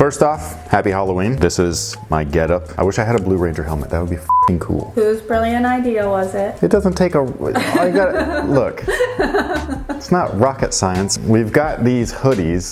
First off, happy Halloween. This is my getup. I wish I had a Blue Ranger helmet. That would be f***ing cool. Whose brilliant idea was it? It doesn't take a, I gotta, look. It's not rocket science. We've got these hoodies.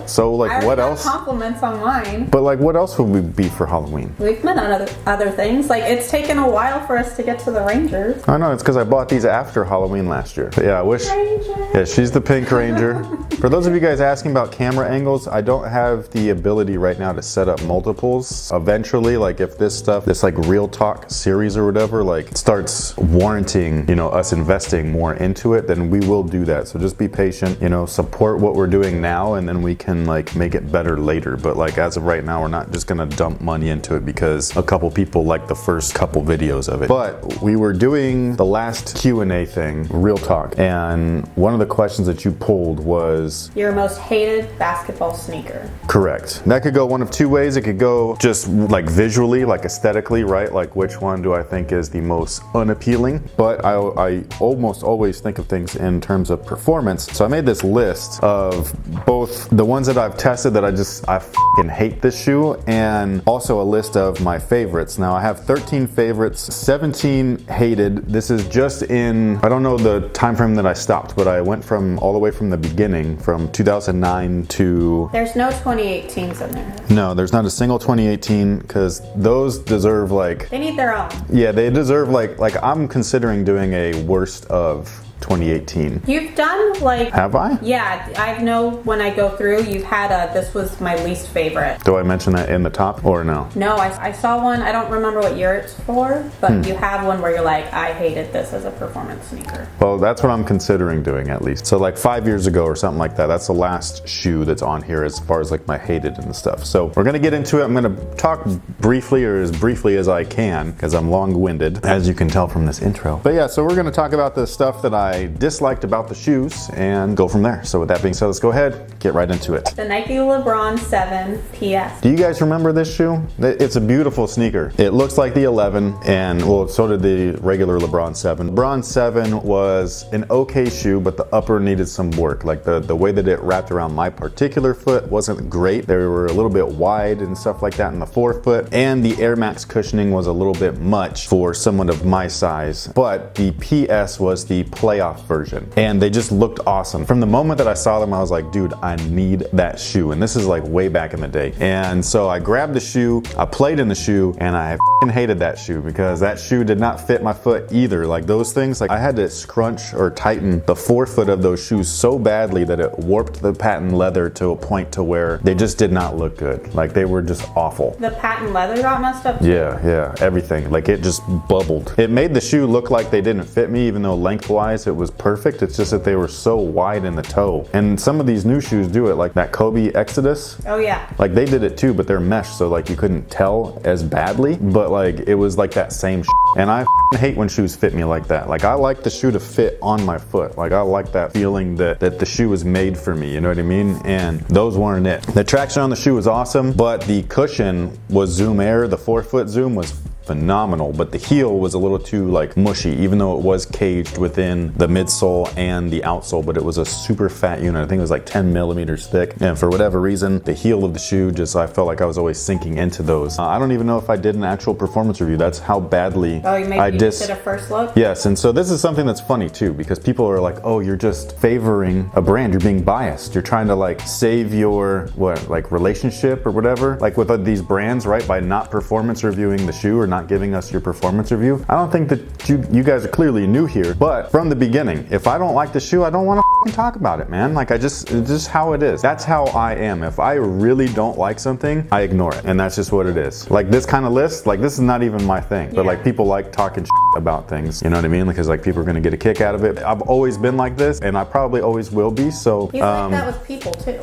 So like what else? Compliments on mine. But like what else would we be for Halloween? We've been on other things. Like it's taken a while for us to get to the Rangers. I know, it's because I bought these after Halloween last year. But yeah, I wish. Ranger. Yeah, she's the Pink Ranger. For those of you guys asking about camera angles, I don't have the ability right now to set up multiples. Eventually, like if this like Real Talk series or whatever, like starts warranting, you know, us investing more into it, then we will do that. So just be patient, you know, support what we're doing now, and then we can like make it better later. But like as of right now, we're not just gonna dump money into it because a couple people liked the first couple videos of it. But we were doing the last Q&A thing, Real Talk, and one of the questions that you pulled was your most hated basketball sneaker. Correct. That could go one of two ways. It could go just like visually, like aesthetically, right? Like which one do I think is the most unappealing? But I almost always think of things in terms of performance. So I made this list of both the ones that I've tested that I f***ing hate this shoe, and also a list of my favorites. Now I have 13 favorites, 17 hated. This is just in, I don't know the time frame that I stopped, but I went from all the way from the beginning, from 2009 to... There's no 2018s in there. No, there's not a single 2018, because those deserve like... They need their own. Yeah, they deserve like I'm considering doing a worst of 2018. You've done like... Have I? Yeah, I know when I go through, you've had this was my least favorite. Do I mention that in the top or no? No, I saw one, I don't remember what year it's for, but you have one where you're like, I hated this as a performance sneaker. Well, that's what I'm considering doing at least. So like 5 years ago or something like that, that's the last shoe that's on here as far as like my hated and stuff. So we're gonna get into it. I'm gonna talk briefly, or as briefly as I can, because I'm long-winded, as you can tell from this intro. But yeah, so we're gonna talk about the stuff that I disliked about the shoes and go from there. So with that being said, let's go ahead, get right into it. The Nike LeBron 7 PS. Do you guys remember this shoe? It's a beautiful sneaker. It looks like the 11, and well, so did the regular LeBron 7. LeBron 7 was an okay shoe, but the upper needed some work. Like the way that it wrapped around my particular foot wasn't great. They were a little bit wide and stuff like that in the forefoot, and the Air Max cushioning was a little bit much for someone of my size. But the PS was the playoff version, and they just looked awesome. From the moment that I saw them, I was like, dude, I need that shoe. And this is like way back in the day. And so I grabbed the shoe, I played in the shoe, and I hated that shoe because that shoe did not fit my foot either. Like those things, like I had to scrunch or tighten the forefoot of those shoes so badly that it warped the patent leather to a point to where they just did not look good. Like they were just awful. The patent leather got messed up too? Yeah, everything. Like it just bubbled. It made the shoe look like they didn't fit me, even though lengthwise it was perfect. It's just that they were so wide in the toe. And some of these new shoes do it, like that Kobe Exodus. Oh yeah. Like they did it too, but they're mesh, so like you couldn't tell as badly, but like it was like that same shit. And I hate when shoes fit me like that. Like I like the shoe to fit on my foot. Like I like that feeling that the shoe was made for me, you know what I mean? And those weren't it. The traction on the shoe was awesome, but the cushion was Zoom Air. The forefoot Zoom was phenomenal, but the heel was a little too like mushy, even though it was caged within the midsole and the outsole, but it was a super fat unit. I think it was like 10 millimeters thick, and for whatever reason the heel of the shoe just, I felt like I was always sinking into those. I don't even know if I did an actual performance review. That's how badly I did a first look. Yes, and so this is something that's funny too, because people are like, oh, you're just favoring a brand, you're being biased, you're trying to like save your like relationship or whatever, like with these brands, right, by not performance reviewing the shoe or not giving us your performance review. I don't think that you guys are clearly new here, but from the beginning, if I don't like the shoe, I don't want to talk about it, man. Like it's just how it is. That's how I am. If I really don't like something, I ignore it, and that's just what it is. Like this kind of list, like this is not even my thing, but like people like talking about things, you know what I mean? Because like people are gonna get a kick out of it. I've always been like this, and I probably always will be. So he's like that with people too.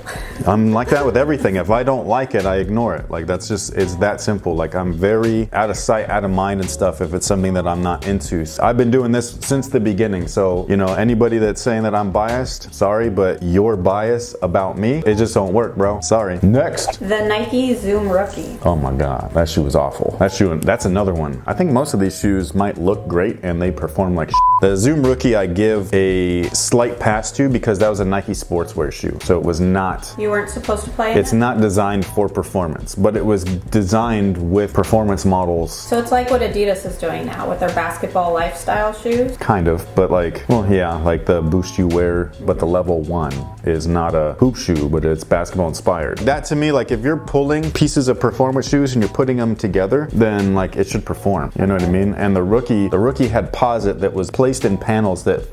I'm like that with everything. If I don't like it, I ignore it. Like that's just, it's that simple. Like I'm very out of sight, out of mind and stuff if it's something that I'm not into. So I've been doing this since the beginning. So, you know, anybody that's saying that I'm biased, honest. Sorry, but your bias about me, it just don't work, bro. Sorry. Next. The Nike Zoom Rookie. Oh my God, that shoe is awful. That's another one. I think most of these shoes might look great and they perform like shit. The Zoom Rookie I give a slight pass to because that was a Nike sportswear shoe. So it was not. You weren't supposed to play in It's not designed for performance, but it was designed with performance models. So it's like what Adidas is doing now with their basketball lifestyle shoes? Kind of, but like, well, yeah, like the Boost you wear, but the level 1 is not a hoop shoe, but it's basketball inspired. That to me, like if you're pulling pieces of performance shoes and you're putting them together, then like it should perform. You know what I mean? And the rookie had posit that was placed in panels that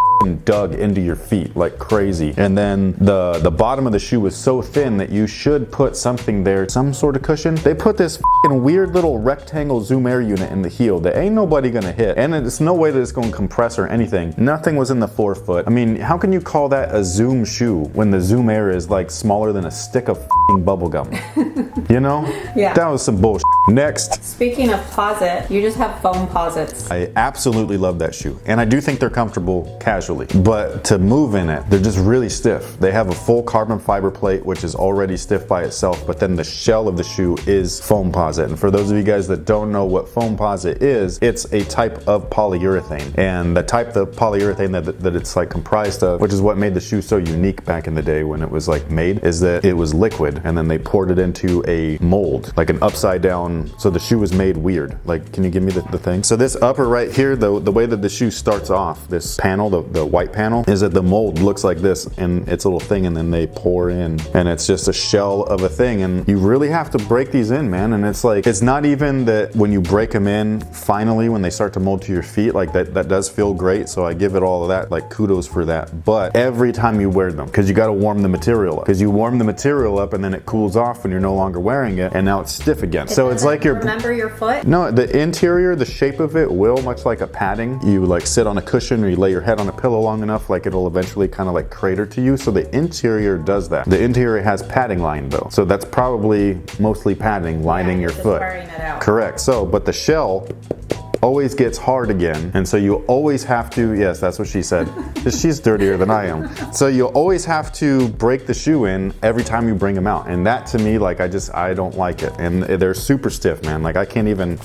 dug into your feet like crazy. And then the bottom of the shoe was so thin that you should put something there, some sort of cushion. They put this weird little rectangle Zoom Air unit in the heel that ain't nobody gonna hit. And it's no way that it's gonna compress or anything. Nothing was in the forefoot. I mean, how can you call that a Zoom shoe when the Zoom Air is like smaller than a stick of bubble gum? You know? Yeah. That was some bullshit. Next. Speaking of posit, you just have Foamposites. I absolutely love that shoe. And I do think they're comfortable casually. But to move in it, they're just really stiff. They have a full carbon fiber plate, which is already stiff by itself, but then the shell of the shoe is Foamposite. And for those of you guys that don't know what Foamposite is, it's a type of polyurethane. And the type of polyurethane that it's like comprised of, which is what made the shoe so unique back in the day when it was like made, is that it was liquid and then they poured it into a mold, like an upside down. So the shoe was made weird. Like, can you give me the thing? So this upper right here, the way that the shoe starts off, this panel, the white panel, is that the mold looks like this and it's a little thing and then they pour in and it's just a shell of a thing. And you really have to break these in, man. And it's like, it's not even that when you break them in, finally, when they start to mold to your feet, like that does feel great. So I give it all of that, like kudos for that. But every time you wear them, because you got to warm the material up, because you warm the material up and then it cools off when you're no longer wearing it and now it's stiff again. So it's like you're... Remember your foot? No, the interior, the shape of it will, much like a padding, you like sit on a cushion or you lay your head on a pillow long enough, like it'll eventually kind of like crater to you. So the interior does that. The interior has padding line though. So that's probably mostly padding lining your foot. Wearing it out. Correct. So, but the shell always gets hard again, and so you always have to, yes, that's what she said. She's dirtier than I am. So you always have to break the shoe in every time you bring them out. And that to me, like I don't like it. And they're super stiff, man. Like I can't even,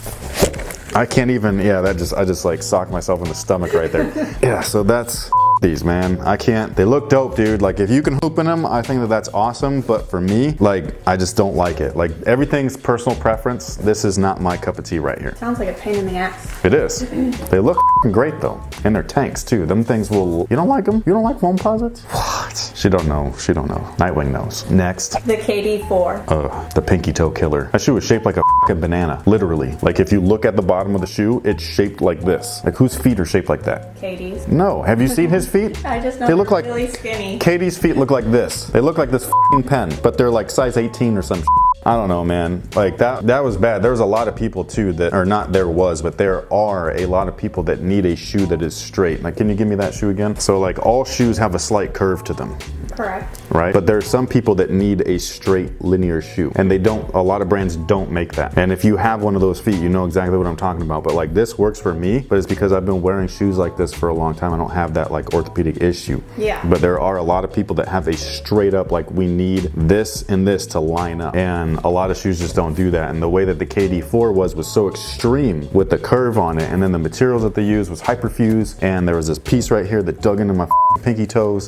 yeah, I just like socked myself in the stomach right there. Yeah, so that's these, man. I can't, they look dope, dude. Like if you can hoop in them, I think that's awesome. But for me, like I just don't like it. Like everything's personal preference. This is not my cup of tea right here. Sounds like a pain in the ass. It is. They look great though. And they're tanks too. Them things will, you don't like them? You don't like Foamposites? What? She don't know. She don't know. Nightwing knows. Next. The KD4. The pinky toe killer. That shoe is shaped like a banana. Literally. Like if you look at the bottom of the shoe, it's shaped like this. Like whose feet are shaped like that? Katie's. No. Have you seen his feet? I just know they look like really skinny. Katie's feet look like this. They look like this pen, but they're like size 18 or some. I don't know, man. Like that was bad. There was a lot of people too that, or not there was, but there are a lot of people that need a shoe that is straight. Like, can you give me that shoe again? So like all shoes have a slight curve to them. Correct. Right? But there's some people that need a straight linear shoe and a lot of brands don't make that. And if you have one of those feet, you know exactly what I'm talking about. But like this works for me, but it's because I've been wearing shoes like this for a long time. I don't have that like orthopedic issue. Yeah. But there are a lot of people that have a straight up, like we need this and this to line up. And a lot of shoes just don't do that. And the way that the KD4 was so extreme with the curve on it. And then the materials that they used was hyperfuse. And there was this piece right here that dug into my pinky toes.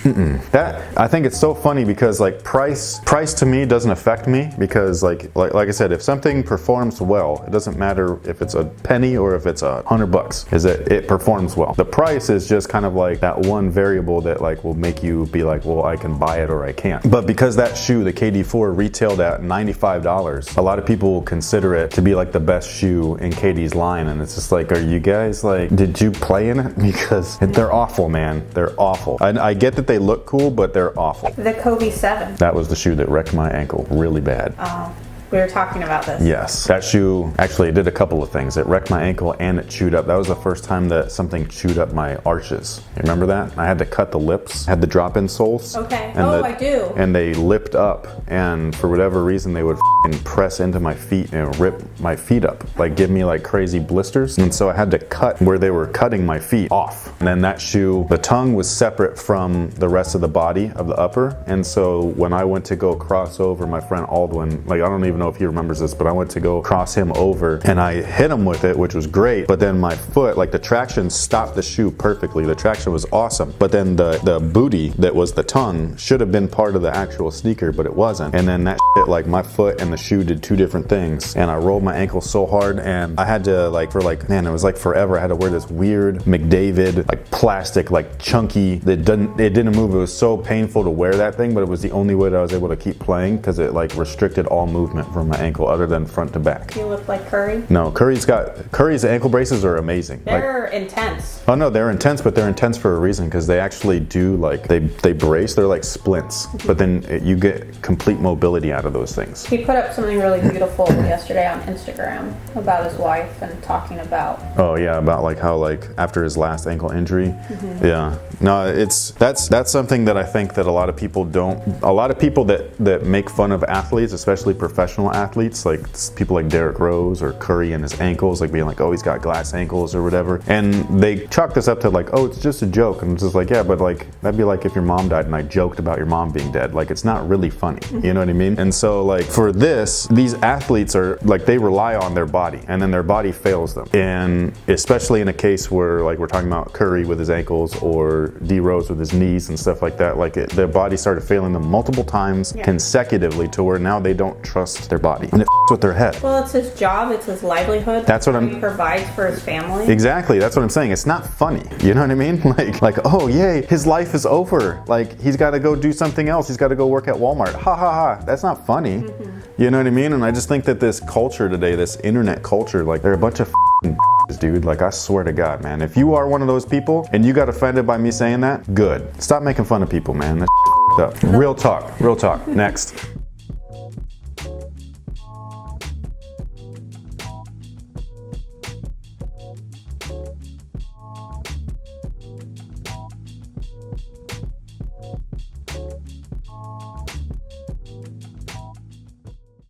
That, I think it's so funny because like price to me doesn't affect me because like I said, if something performs well, it doesn't matter if it's a penny or if it's $100, is that it performs well. The price is just kind of like that one variable that like will make you be like, well, I can buy it or I can't. But because that shoe, the KD4, retailed at $95, a lot of people will consider it to be like the best shoe in KD's line. And it's just like, are you guys like, did you play in it? Because they're awful, man. They're awful. I get that they look cool, but they're awful. The Kobe 7. That was the shoe that wrecked my ankle really bad. Oh. We were talking about this. Yes. That shoe actually did a couple of things. It wrecked my ankle and it chewed up. That was the first time that something chewed up my arches. You remember that? I had to cut the lips, had the drop-in soles. Okay. And I do. And they lipped up, and for whatever reason they would press into my feet and rip my feet up, like give me like crazy blisters. And so I had to cut where they were cutting my feet off. And then that shoe, the tongue was separate from the rest of the body of the upper. And so when I went to go cross over my friend Aldwin, like I don't even know if he remembers this, but I went to go cross him over and I hit him with it, which was great. But then my foot, like the traction stopped the shoe perfectly. The traction was awesome. But then the booty that was the tongue should have been part of the actual sneaker, but it wasn't. And then that shit, like my foot and the shoe did two different things. And I rolled my ankle so hard, and I had to man, it was like forever. I had to wear this weird McDavid, like plastic, like chunky, it didn't move. It was so painful to wear that thing, but it was the only way that I was able to keep playing because it like restricted all movement from my ankle other than front to back. You look like Curry? No, Curry's ankle braces are amazing. They're intense. Oh no, they're intense, but they're intense for a reason because they actually do like, they brace, they're like splints, but then you get complete mobility out of those things. He put up something really beautiful yesterday on Instagram about his wife and talking about. Oh yeah, about like how like after his last ankle injury. Yeah. No, that's something that I think that a lot of people that make fun of athletes, especially professional athletes, like people like Derrick Rose or Curry and his ankles, like being like, oh, he's got glass ankles or whatever. And they chalk this up to like, oh, it's just a joke. And it's just like, yeah, but like that'd be like if your mom died and I joked about your mom being dead. Like it's not really funny. You know what I mean? And so like for these athletes are like, they rely on their body and then their body fails them. And especially in a case where like we're talking about Curry with his ankles or D Rose with his knees and stuff like that, like their body started failing them multiple times consecutively to where now they don't trust their body and it f***s with their head. Well, it's his job, it's his livelihood. That's what he provides for his family. Exactly, that's what I'm saying. It's not funny. You know what I mean? Like oh yay, his life is over. Like he's got to go do something else. He's got to go work at Walmart. Ha ha ha. That's not funny. You know what I mean? And I just think that this culture today, this internet culture, like they're a bunch of dude. Like I swear to God, man, if you are one of those people and you got offended by me saying that, good. Stop making fun of people, man. That's up. Real talk. Next.